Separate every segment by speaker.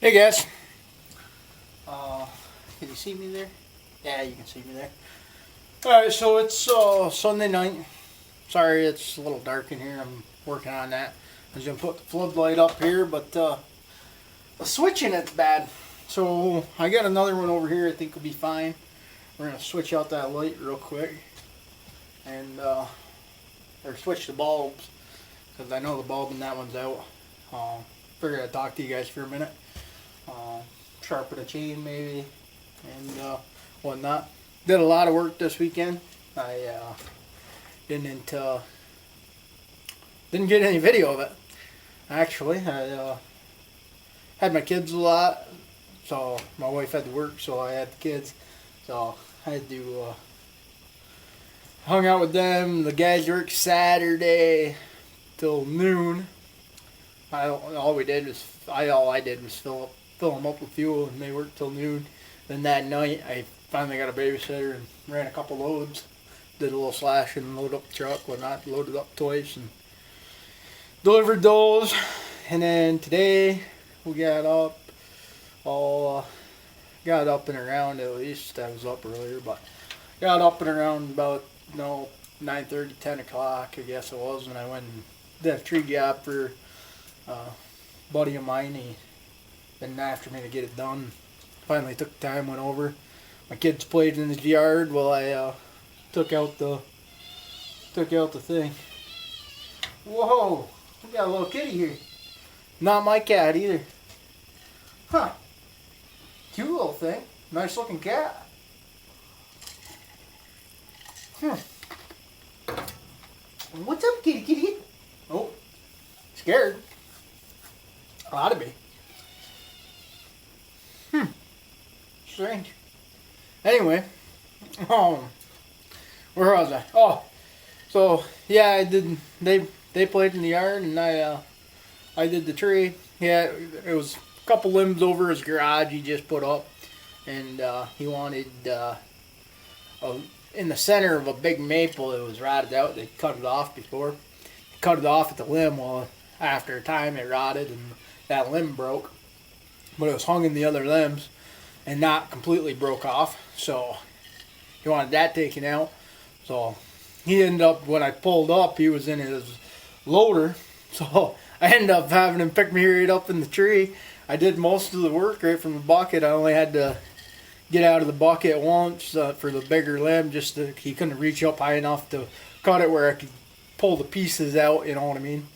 Speaker 1: Hey guys, uh, can you see me there? Yeah, you can see me there. Alright, so it's Sunday night. Sorry it's a little dark in here. I'm working on that. I was going to put the floodlight up here, but the switch in it's bad. So I got another one over here I think will be fine. We're going to switch out that light real quick. And, or switch the bulbs. Because I know the bulb in that one's out. Figured I'd talk to you guys for a minute. Sharpen a chain maybe, and whatnot. Did a lot of work this weekend. I didn't get any video of it. Actually, I had my kids a lot, so my wife had to work, so I had the kids, so I had to hung out with them. The guys worked Saturday till noon. All I did was fill them up with fuel, and they worked till noon. Then that night, I finally got a babysitter and ran a couple loads. Did a little slash and load up the truck, whatnot. Loaded up twice and delivered those. And then today we got up and around, at least. I was up earlier, but got up and around about 9:30, 10 o'clock, I guess it was, when I went and did a tree job for a buddy of mine. He been after me to get it done. Finally took time, went over. My kids played in his yard while I took out the thing. Whoa! We got a little kitty here. Not my cat either. Huh. Cute little thing. Nice looking cat. What's up, kitty kitty? Oh, scared. Ought to be. Strange. Anyway, where was I? Oh, so yeah, I did. They played in the yard, and I did the tree. Yeah, it was a couple limbs over his garage he just put up, and he wanted in the center of a big maple. It was rotted out. They cut it off before. Cut it off at the limb. Well, after a time, it rotted, and that limb broke. But it was hung in the other limbs and not completely broke off, so he wanted that taken out. So he ended up, when I pulled up, he was in his loader, so I ended up having him pick me right up in the tree. I did most of the work right from the bucket. I only had to get out of the bucket once for the bigger limb, just he couldn't reach up high enough to cut it where I could pull the pieces out, you know what I mean?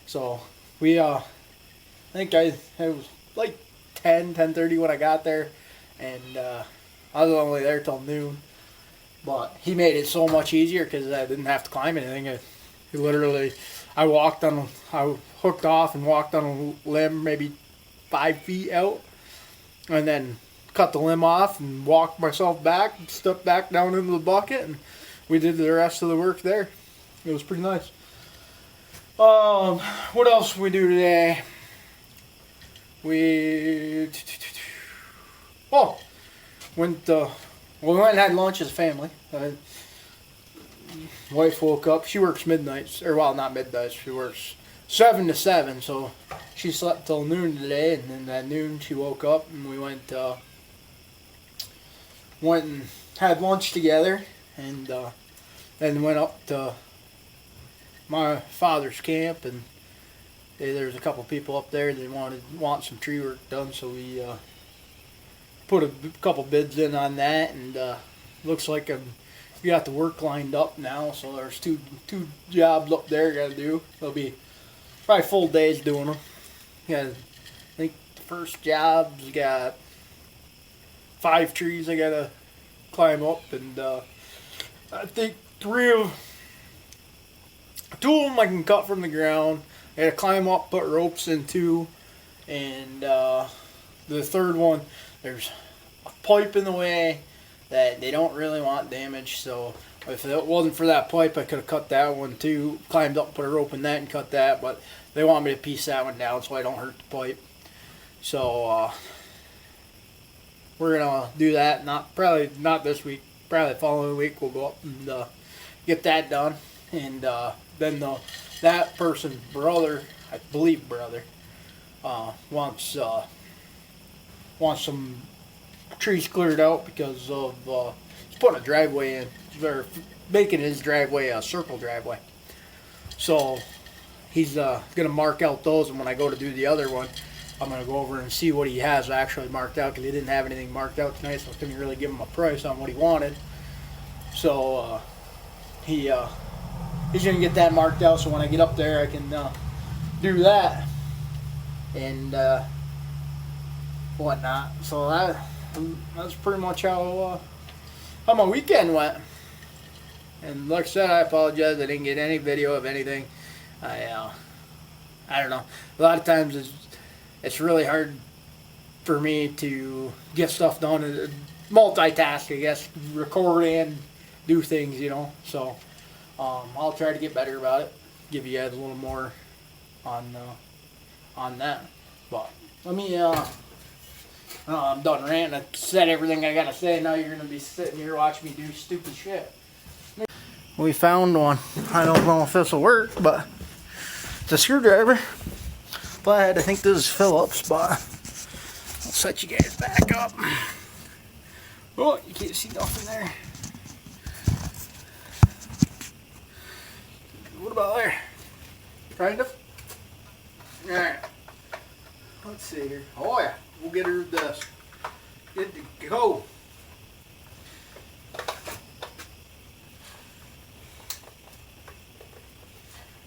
Speaker 1: So we I think it was like 10:30 when I got there, and I was only there till noon. But he made it so much easier because I didn't have to climb anything. I hooked off and walked on a limb maybe 5 feet out, and then cut the limb off and walked myself back, stepped back down into the bucket, and we did the rest of the work there. It was pretty nice. What else did we do today? We went and had lunch as a family. Wife woke up. She works midnights, or well, not midnights. She works 7 to 7, so she slept till noon today. And then at noon she woke up, and we went and had lunch together, and then went up to my father's camp, and there's a couple people up there that want some tree work done, so we put a couple bids in on that, and looks like we got the work lined up now. So there's two jobs up there I gotta do. There'll be probably full days doing them. Yeah, I think the first job's got 5 trees I gotta climb up, and I think 2 of them I can cut from the ground. I gotta climb up, put ropes into, and the third one, there's a pipe in the way that they don't really want damaged. So if it wasn't for that pipe, I could have cut that one too. Climbed up, put a rope in that, and cut that. But they want me to piece that one down so I don't hurt the pipe. So we're gonna do that. Probably not this week. Probably the following week we'll go up and get that done. And then that person's brother, I believe brother, wants wants some trees cleared out because of he's putting a driveway in. They're making his driveway a circle driveway. So he's gonna mark out those, and when I go to do the other one, I'm gonna go over and see what he has actually marked out, because he didn't have anything marked out tonight, so I couldn't really give him a price on what he wanted. So he's gonna get that marked out, so when I get up there I can do that and whatnot. So that's pretty much how my weekend went. And like I said, I apologize I didn't get any video of anything. I don't know. A lot of times it's really hard for me to get stuff done and multitask, I guess, record and do things, you know. So I'll try to get better about it. Give you guys a little more on that. But let me I'm done ranting. I said everything I gotta say. Now you're gonna be sitting here watching me do stupid shit. We found one. I don't know if this will work, but it's a screwdriver. But I had to think this is Phillips, but I'll set you guys back up. Oh, you can't see nothing there. What about there? Kind of? Alright. Let's see here. Oh yeah, we'll get her this. Good to go.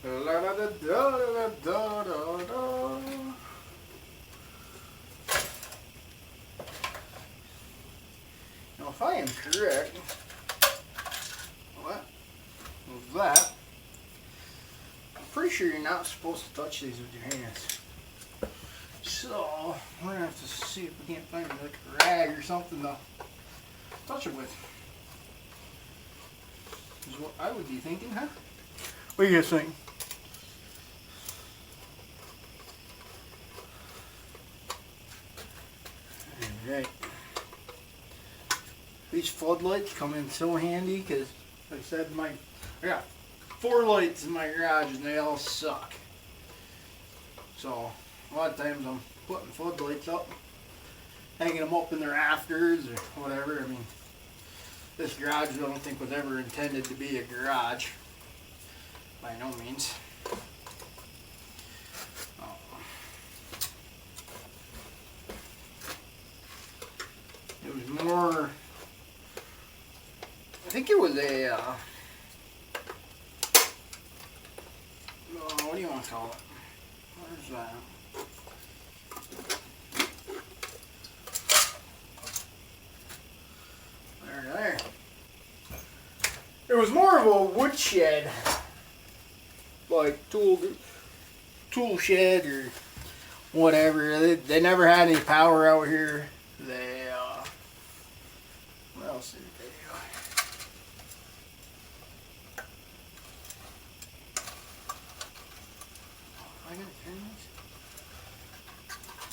Speaker 1: La da da da da da da. Now, if I am correct, what was that? I'm pretty sure you're not supposed to touch these with your hands. So we're gonna have to see if we can't find like a rag or something to touch it with. Is what I would be thinking, huh? What do you guys think? Alright. These floodlights come in so handy because, like I said, I got 4 lights in my garage and they all suck. So a lot of times I'm putting floodlights up, hanging them up in the rafters or whatever. I mean, this garage I don't think was ever intended to be a garage, by no means. It was more, I think it was a, what do you want to call it? Where's that? There. It was more of a woodshed, like tool shed or whatever. They never had any power out here. They what else did they do? Am I gonna turn these?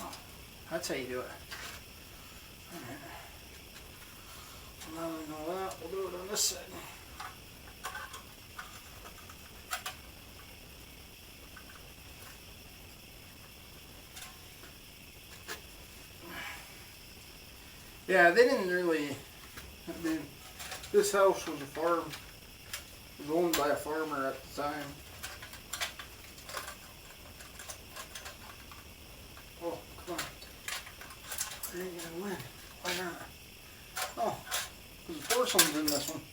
Speaker 1: Oh, that's how you do it. Alright. Now we know that, we'll do it on this side. Yeah, they didn't really, I mean, this house was a farm. It was owned by a farmer at the time. Oh, come on. I ain't gonna win. Why not? Oh, because the porcelain's in this one.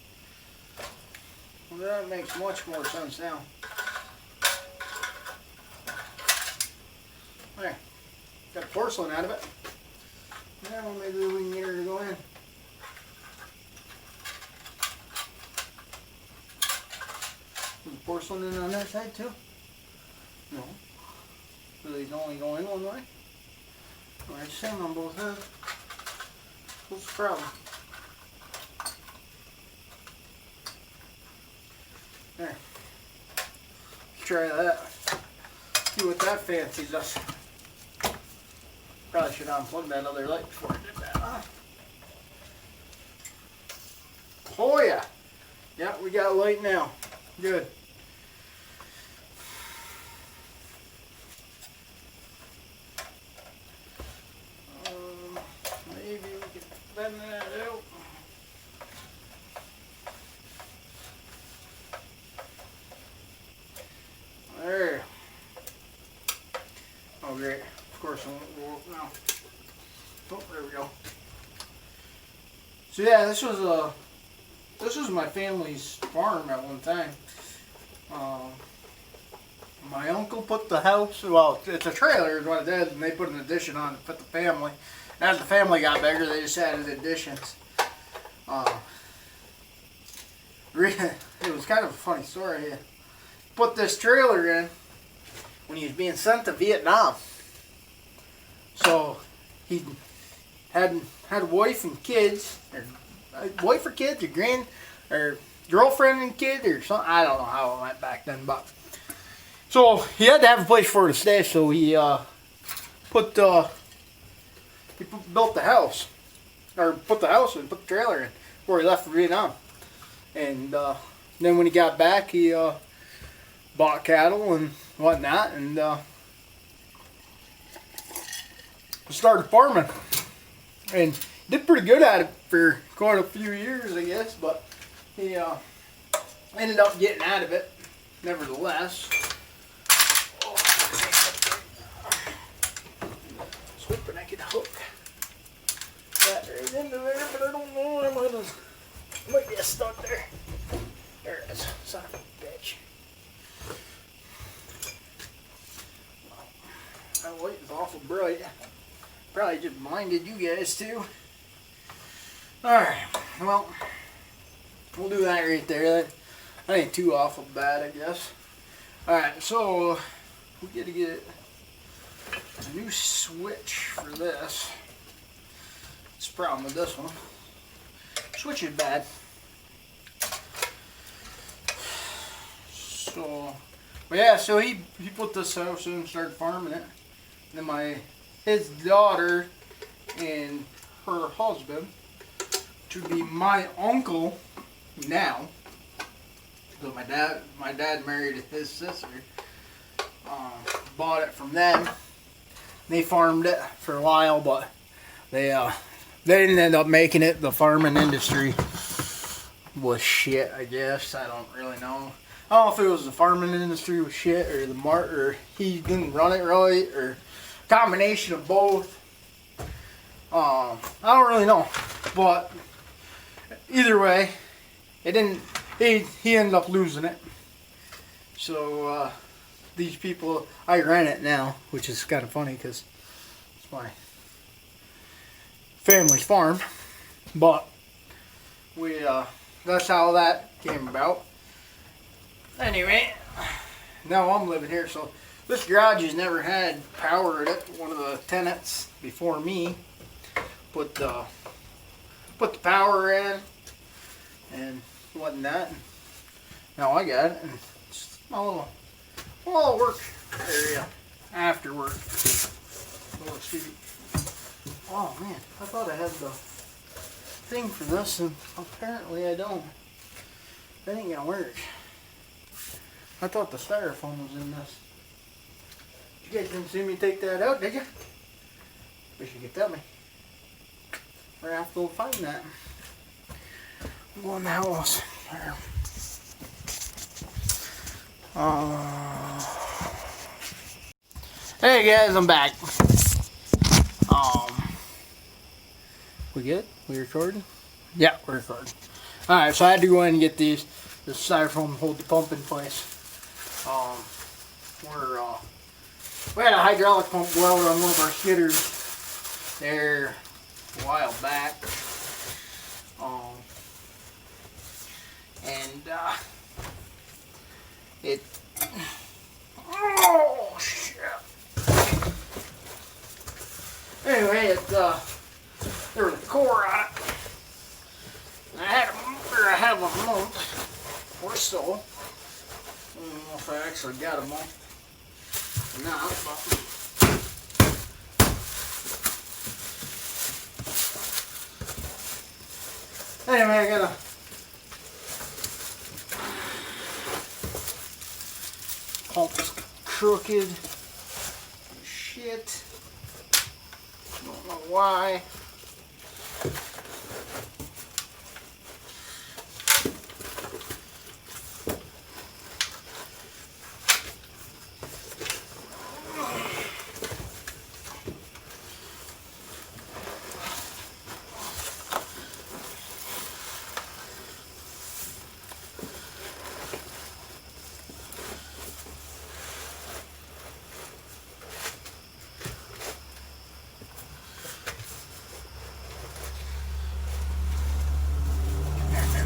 Speaker 1: Well, that makes much more sense now. There. Got porcelain out of it. Yeah, well, maybe we can get her to go in. Is the porcelain in on that side too? No. Do they only go in one way? Well, it's the same on both ends. What's the problem? There. Let's try that. See what that fancies us. Probably should unplug that other light before I did that. Huh? Oh yeah. Yeah, we got light now. Good. Oh, there we go. So yeah, this was my family's farm at one time. My uncle put the house, well, it's a trailer is what it is, and they put an addition on to fit the family. As the family got bigger, they just added additions. It was kind of a funny story. He put this trailer in when he was being sent to Vietnam. So he had a wife and kids, or a wife or kids, or girlfriend and kid, or something. I don't know how it went back then, but so he had to have a place for her to stay. So he built the house, or put the house in, put the trailer in where he left for Vietnam, and then when he got back, he bought cattle and whatnot, and started farming, and did pretty good at it for quite a few years, I guess. But he ended up getting out of it, nevertheless. Sweeping, I could hook that right into there, but I don't know. I might get stuck there. There it is. Son of a bitch. That light is awful bright. Probably just blinded you guys too. Alright, well, we'll do that right there. That ain't too awful bad, I guess. Alright, so we gotta get a new switch for this. That's the problem with this one. Switch is bad. So, but yeah, so he put this house in and started farming it. And then his daughter and her husband, to be my uncle now, so my dad married his sister, bought it from them. They farmed it for a while, but they didn't end up making it. The farming industry was shit, I guess. I don't really know. I don't know if it was the farming industry was shit, or he didn't run it right, or a combination of both. I don't really know, but either way, it didn't. He ended up losing it. So these people, I rent it now, which is kind of funny because it's my family's farm. But that's how that came about. Anyway, now I'm living here, so this garage has never had power in it. One of the tenants before me put the power in and whatnot. Now I got it, and it's my little work area after work. Let's see. Oh man, I thought I had the thing for this, and apparently I don't. That ain't gonna work. I thought the styrofoam was in this. You guys didn't see me take that out, did you? Wish you could tell me. We're gonna have to go find that. I'm going in the house. Hey guys, I'm back. We good? We recording? Yeah, we're recording. Alright, so I had to go in and get this styrofoam to hold the pump in place. We had a hydraulic pump welded on one of our skidders there a while back. Oh shit. Anyway, there was a core on it. I have a month or so. I don't know if I actually got a month or not, but anyway, I got a pump's crooked. Shit. Don't know why.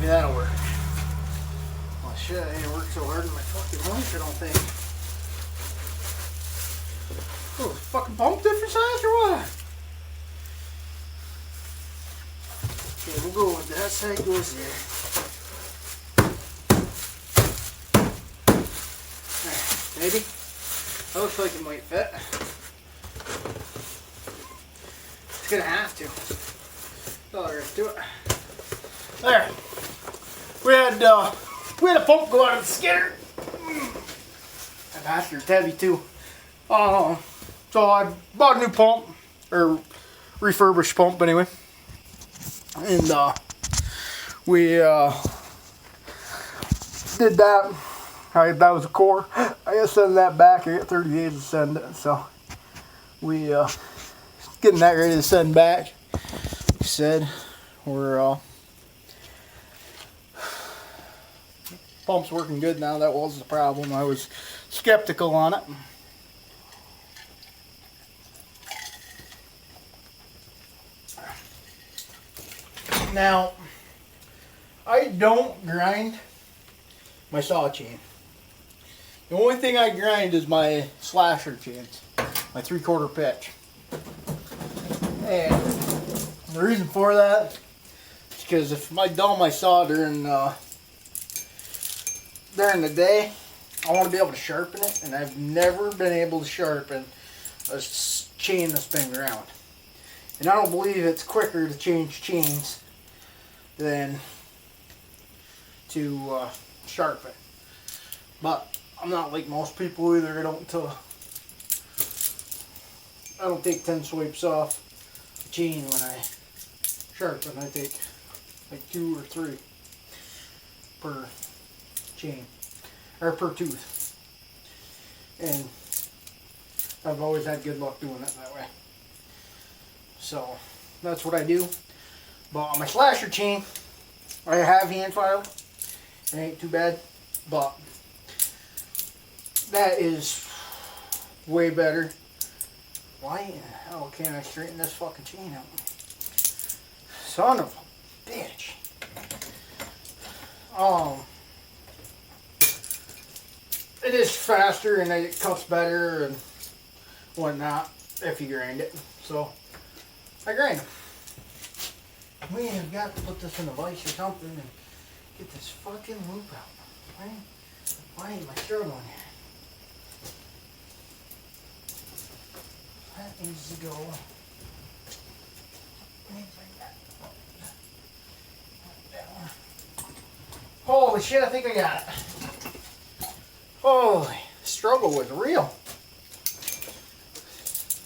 Speaker 1: Maybe that'll work. Well, shit, I ain't worked so hard in my fucking life, I don't think. Oh, is the fucking pump different size or what? Okay, we'll go with that side goes there. Alright, maybe. That looks like it might fit. It's gonna have to. That's all there is to it. There. We had a pump go out of the skidder. That bastard's heavy too. So I bought a new pump, or refurbished pump anyway. And we did that. That was a core. I gotta send that back. I got 30 days to send it. So we getting that ready to send back. Like I said, we're pump's working good now. That was the problem. I was skeptical on it. Now, I don't grind my saw chain. The only thing I grind is my slasher chains, my 3/4 pitch. And the reason for that is because if I dull my saw during the day, I want to be able to sharpen it, and I've never been able to sharpen a chain that's been ground. And I don't believe it's quicker to change chains than to sharpen. But I'm not like most people either. I don't take 10 swipes off the chain when I sharpen. I take like 2 or 3 per chain, or per tooth. And I've always had good luck doing it that way. So that's what I do. But on my slasher chain, I have hand filed. It ain't too bad, but that is way better. Why in the hell can't I straighten this fucking chain out? Son of a bitch. It is faster and it cuts better and whatnot if you grind it. So I grind them. We have got to put this in a vise or something and get this fucking loop out. Why am I struggling here? That needs to go. Holy shit, I think I got it. Holy, struggle was real.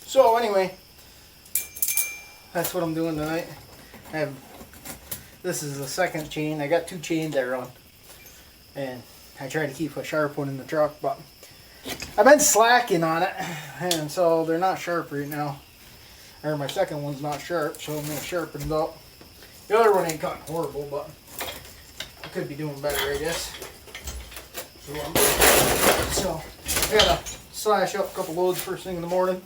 Speaker 1: So anyway, that's what I'm doing tonight. This is the second chain. I got 2 chains I run, and I try to keep a sharp one in the truck, but I've been slacking on it, and so they're not sharp right now. Or my second one's not sharp, so I'm gonna sharpen it up. The other one ain't cutting horrible, but I could be doing better, I guess. So I gotta slash up a couple loads first thing in the morning.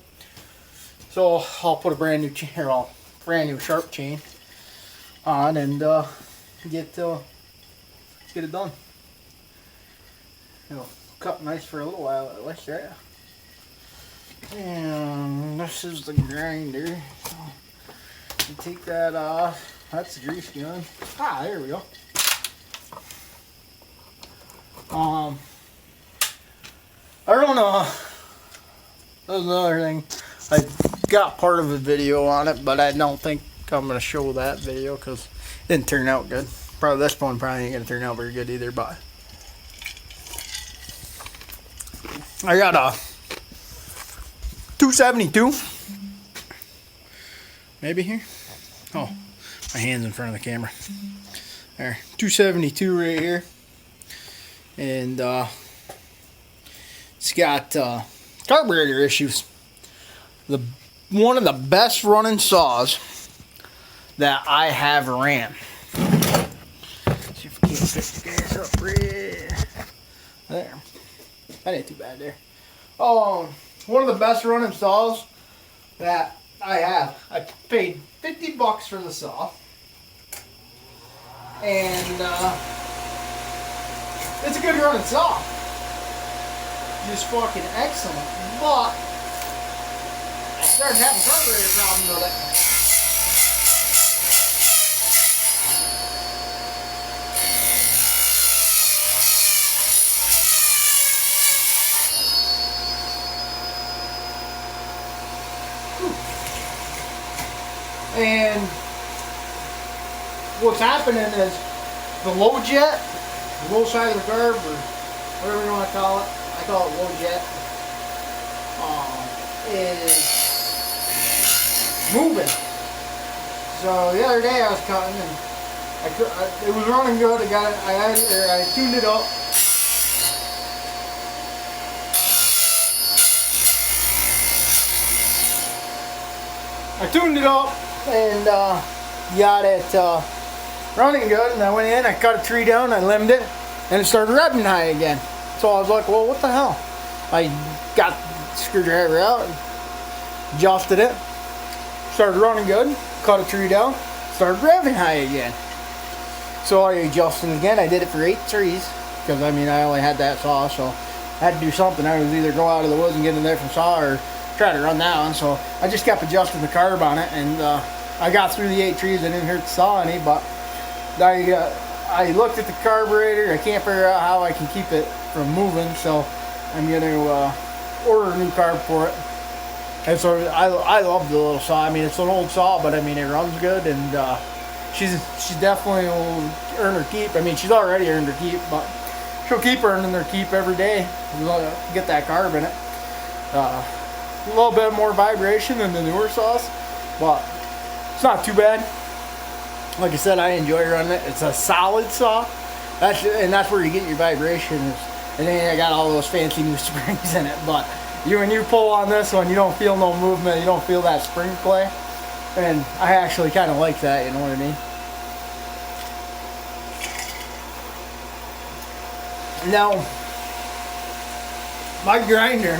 Speaker 1: So I'll put a brand new chain, or brand new sharp chain on and get it done. It'll cut nice for a little while at least, right? And this is the grinder. So you take that off. That's the grease gun. Ah, there we go. I don't know. That's another thing. I got part of a video on it, but I don't think I'm going to show that video because it didn't turn out good. Probably this one probably ain't going to turn out very good either, but I got a 272. Maybe here? Oh, my hand's in front of the camera. There, 272 right here. And it's got carburetor issues. One of the best running saws that I have ran. See if I can't fix the gas up right there. That ain't too bad there. One of the best running saws that I have. I paid $50 for the saw. And it's a good running saw. Just fucking excellent. But I started having carburetor problems with it. And what's happening is the low jet, the low side of the carb, or whatever you want to call it, I call it low jet, is moving. So the other day I was cutting and it was running good. I tuned it up. I tuned it up and got it running good, and I went in, I cut a tree down, I limbed it, and it started revving high again. So I was like, well, what the hell? I got the screwdriver out, adjusted it, started running good, cut a tree down, started revving high again. So I adjusted it again. I did it for 8 trees, because I mean I only had that saw, so I had to do something. I was either go out of the woods and get a different saw, or try to run that one. So I just kept adjusting the carb on it, and I got through the 8 trees. I didn't hurt the saw any, but I looked at the carburetor. I can't figure out how I can keep it from moving, so I'm going to order a new carb for it. And so I love the little saw. I mean, it's an old saw, but I mean, it runs good, and she definitely will earn her keep. I mean, she's already earned her keep, but she'll keep earning her keep every day. Get that carb in it. A little bit more vibration than the newer saws, but it's not too bad. Like I said, I enjoy running it. It's a solid saw. That's where you get your vibration. And then I got all those fancy new springs in it. But when you pull on this one, you don't feel no movement. You don't feel that spring play. And I actually kind of like that. You know what I mean? Now, my grinder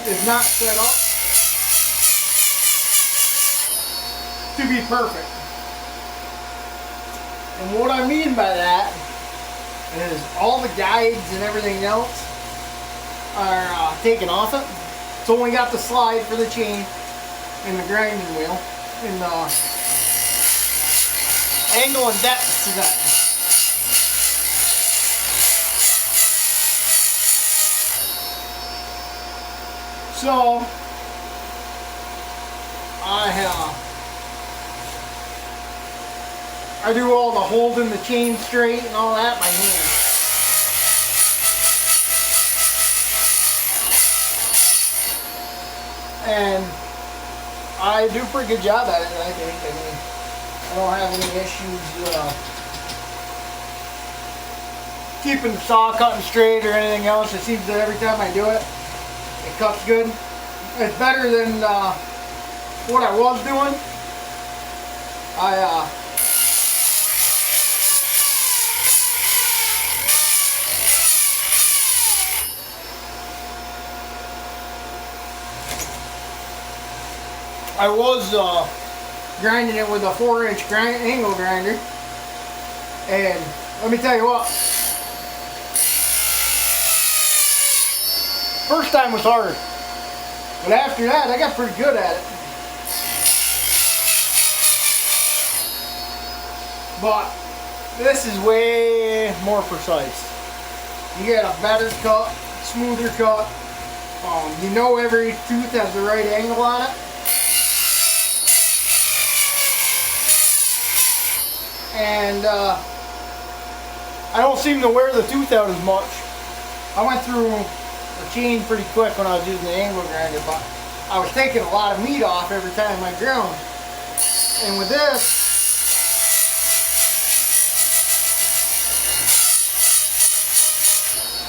Speaker 1: is not set up to be perfect. And what I mean by that is all the guides and everything else are taken off it. It's only got the slide for the chain and the grinding wheel and the angle and depth to that. So I do all the holding the chain straight and all that by hand. And I do a pretty good job at it, I think. I mean, I don't have any issues keeping the saw cutting straight or anything else. It seems that every time I do it, it cuts good. It's better than what I was doing. I was grinding it with a 4-inch angle grinder, and let me tell you what, first time was hard, but after that I got pretty good at it. But this is way more precise. You get a better cut, smoother cut. You know every tooth has the right angle on it. And I don't seem to wear the tooth out as much. I went through the chain pretty quick when I was using the angle grinder, but I was taking a lot of meat off every time I ground. And with this,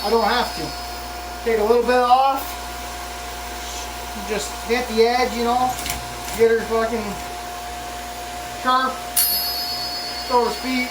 Speaker 1: I don't have to. Take a little bit off, just hit the edge, you know, get her fucking sharp, so to speak.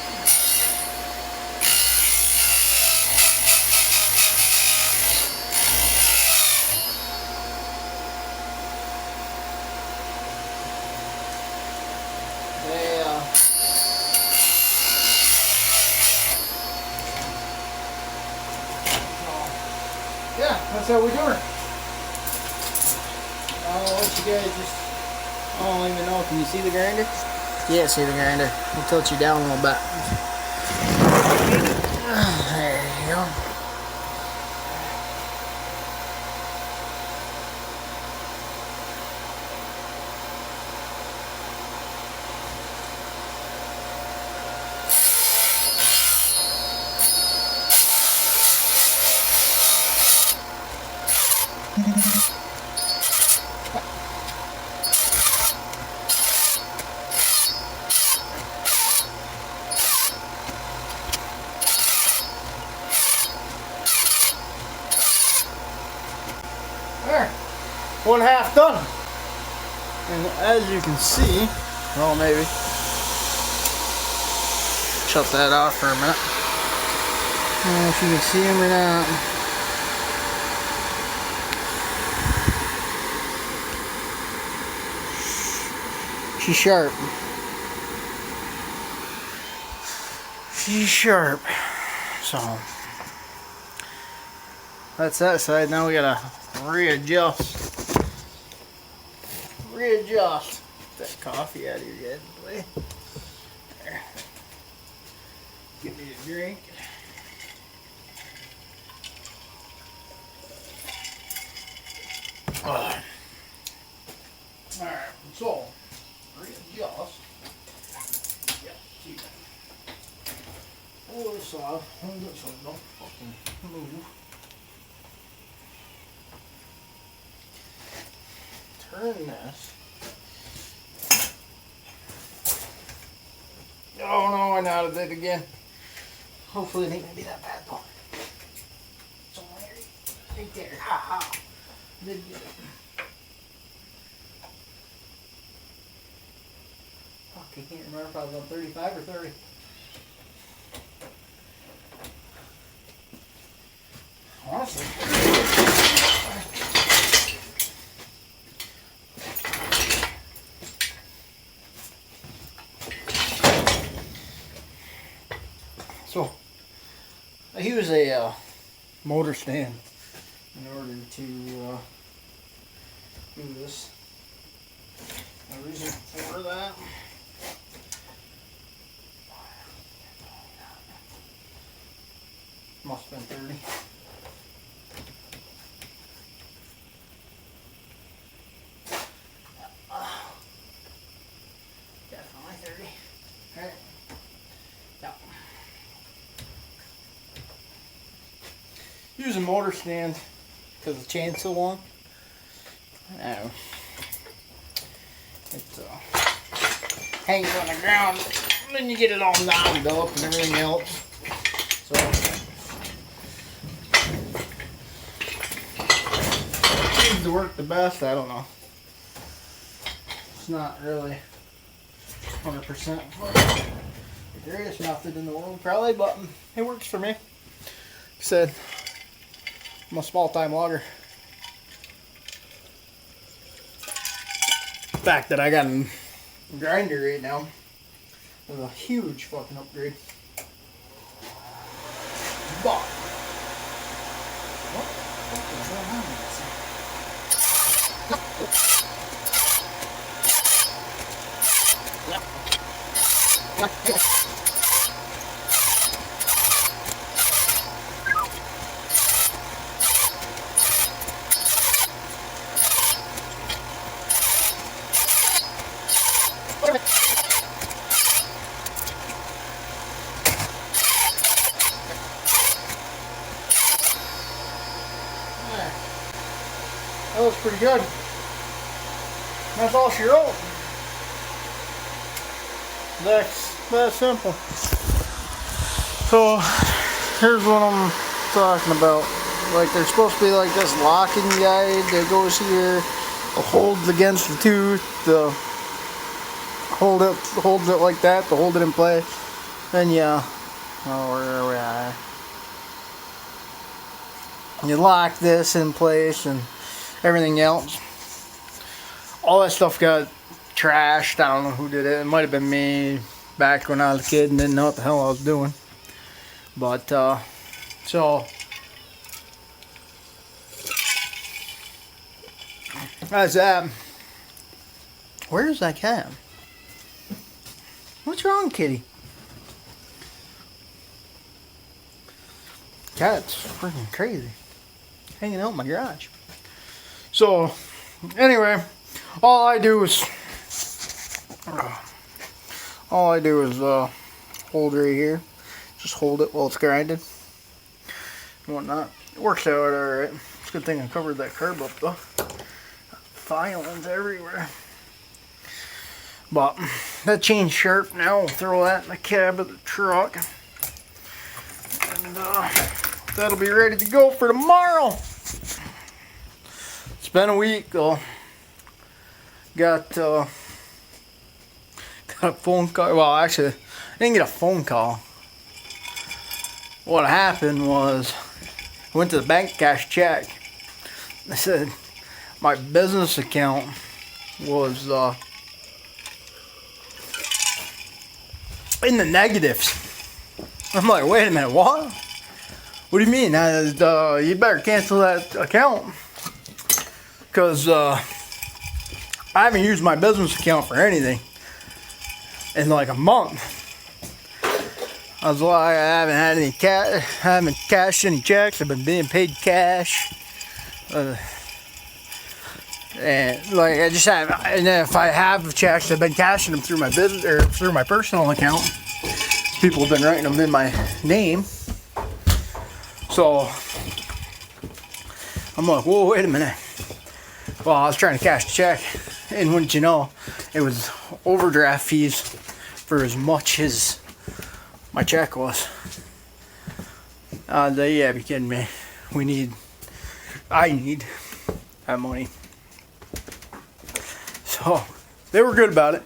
Speaker 1: that's how we do it. I'll let you guys just, I don't even know, can you see the grinder?
Speaker 2: Yeah, see the grinder. We'll tilt you down a little bit. There you go.
Speaker 1: There, 1/2 done. And as you can see, well, maybe
Speaker 2: Shut that off for a minute.
Speaker 1: I don't know if you can see him or not. She's sharp. She's sharp. So that's that side. Now we gotta readjust. Readjust. Get that coffee out of your head, boy. There. Give me a drink. Alright, so readjust. Yeah, keep it. Oh, this off. Hold it so it don't fucking move. Turn this. Oh no, I knotted it again. Hopefully it ain't gonna be that bad, Paul. Somewhere right there. Ha ha. Did get it. Fuck, I can't remember if I was on 35 or 30. Honestly. So, I use a motor stand in order to do this. The reason for that must have been 30. Definitely 30. Alright. Yeah. Use a motor stand because the chain's so long. No. It hangs on the ground, and then you get it all knotted up and everything else. So seems to work the best. I don't know. It's not really 100% the greatest method in the world, probably, but it works for me. Like I said, I'm a small-time logger. The fact that I got a grinder right now is a huge fucking upgrade. But what the fuck is going on with this thing? That was pretty good. That's all she wrote. That's that simple. So here's what I'm talking about. Like, there's supposed to be like this locking guide that goes here, holds against the tooth, the holds it like that to hold it in place. Then where we are. You lock this in place and everything else. All that stuff got trashed. I don't know who did it. It might have been me back when I was a kid and didn't know what the hell I was doing. But so That's that. Where's that cat? What's wrong, kitty? Cat's freaking crazy. Hanging out in my garage. So, anyway, all I do is hold right here. Just hold it while it's grinding and whatnot. It works out alright. It's a good thing I covered that curb up though. Filings everywhere. But that chain's sharp now. We'll throw that in the cab of the truck. And that'll be ready to go for tomorrow. It's been a week though. Got a phone call. Well, actually, I didn't get a phone call. What happened was, I went to the bank to cash a check. They said my business account was in the negatives. I'm like, wait a minute, what? What do you mean? You better cancel that account. Because I haven't used my business account for anything in like a month. I was like, I haven't had any I haven't cashed any checks. I've been being paid cash. And like I just have, and then if I have checks, I've been cashing them through my business or through my personal account. People have been writing them in my name. So I'm like, whoa, wait a minute. Well, I was trying to cash a check, and wouldn't you know, it was overdraft fees for as much as my check was. Yeah, be kidding me. I need that money. So they were good about it.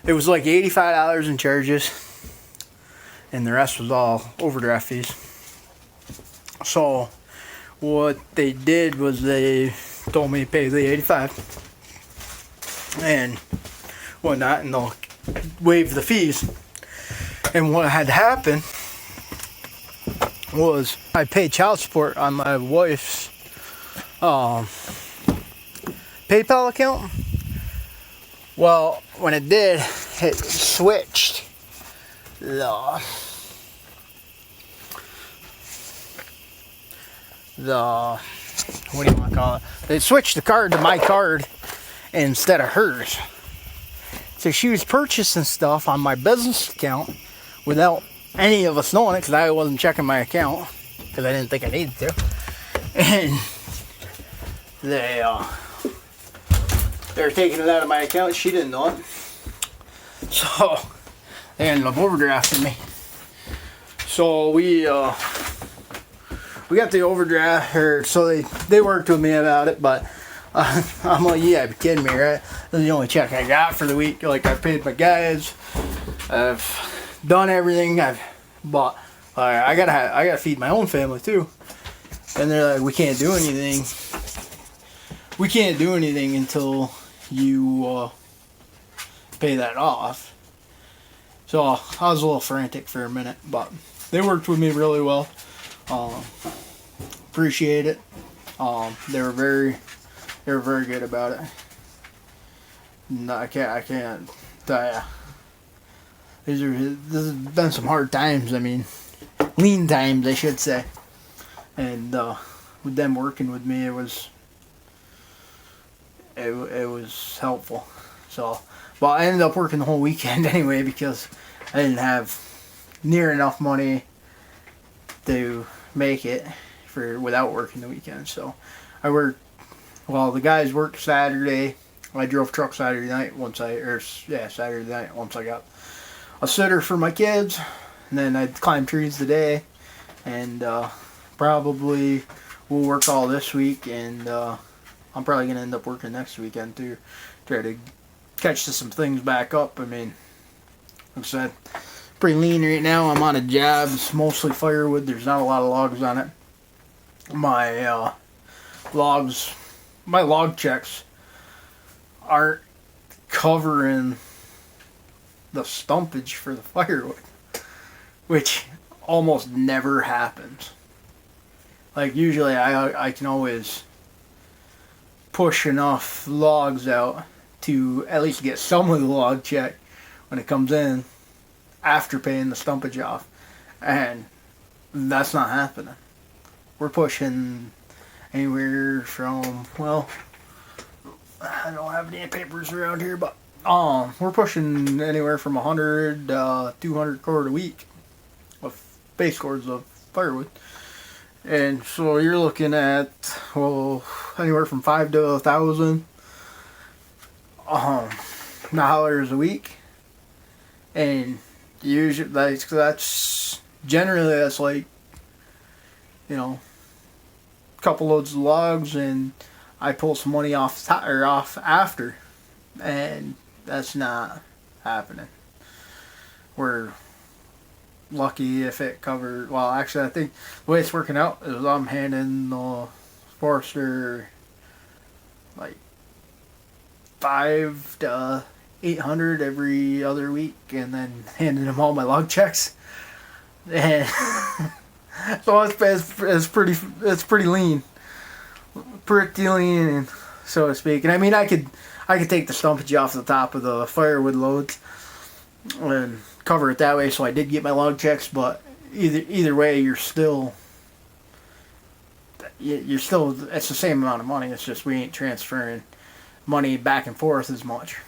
Speaker 1: It was like $85 in charges, and the rest was all overdraft fees. So what they did was they told me to pay the $85 and whatnot, and they'll waive the fees. And what had happened was I paid child support on my wife's PayPal account. Well, when it did, it switched the what do you want to call it? They switched the card to my card instead of hers. So she was purchasing stuff on my business account without any of us knowing it, because I wasn't checking my account because I didn't think I needed to. And they were taking it out of my account. She didn't know it, so they ended up overdrafting me. So we got the overdraft, or so they worked with me about it. But I'm like, yeah, you're kidding me, right? This is the only check I got for the week. Like, I paid my guys, I've done everything. I've bought. I gotta feed my own family too. And they're like, we can't do anything. We can't do anything until you pay that off. So I was a little frantic for a minute, but they worked with me really well. Appreciate it. They were very good about it. No, I can't tell ya. This has been some hard times. I mean, lean times, I should say. And with them working with me, it was helpful. So, but I ended up working the whole weekend anyway, because I didn't have near enough money to make it without working the weekend. So I worked. Well, the guys worked Saturday. I drove truck Saturday night Saturday night once I got a sitter for my kids, and then I climbed trees today, and probably we'll work all this week, and I'm probably gonna end up working next weekend too, try to catch some things back up. I mean, like I said, pretty lean right now. I'm on a job. It's mostly firewood. There's not a lot of logs on it. My log checks aren't covering the stumpage for the firewood, which almost never happens. Like, usually I can always push enough logs out to at least get some of the log check when it comes in after paying the stumpage off. And that's not happening. We're pushing anywhere from, well, I don't have any papers around here, but we're pushing anywhere from 100 200 cord a week of base cords of firewood. And so you're looking at, well, anywhere from 5 to 1,000 dollars a week. And usually that's generally that's like, you know, a couple loads of logs, and I pull some money off after, and that's not happening. We're lucky if it covers. Well, actually, I think the way it's working out is I'm handing the forester like 500 to 800 every other week, and then handing them all my log checks. And so it's pretty lean, so to speak. And I mean, I could take the stumpage off the top of the firewood loads and cover it that way, so I did get my log checks. But either way, you're still it's the same amount of money. It's just we ain't transferring money back and forth as much.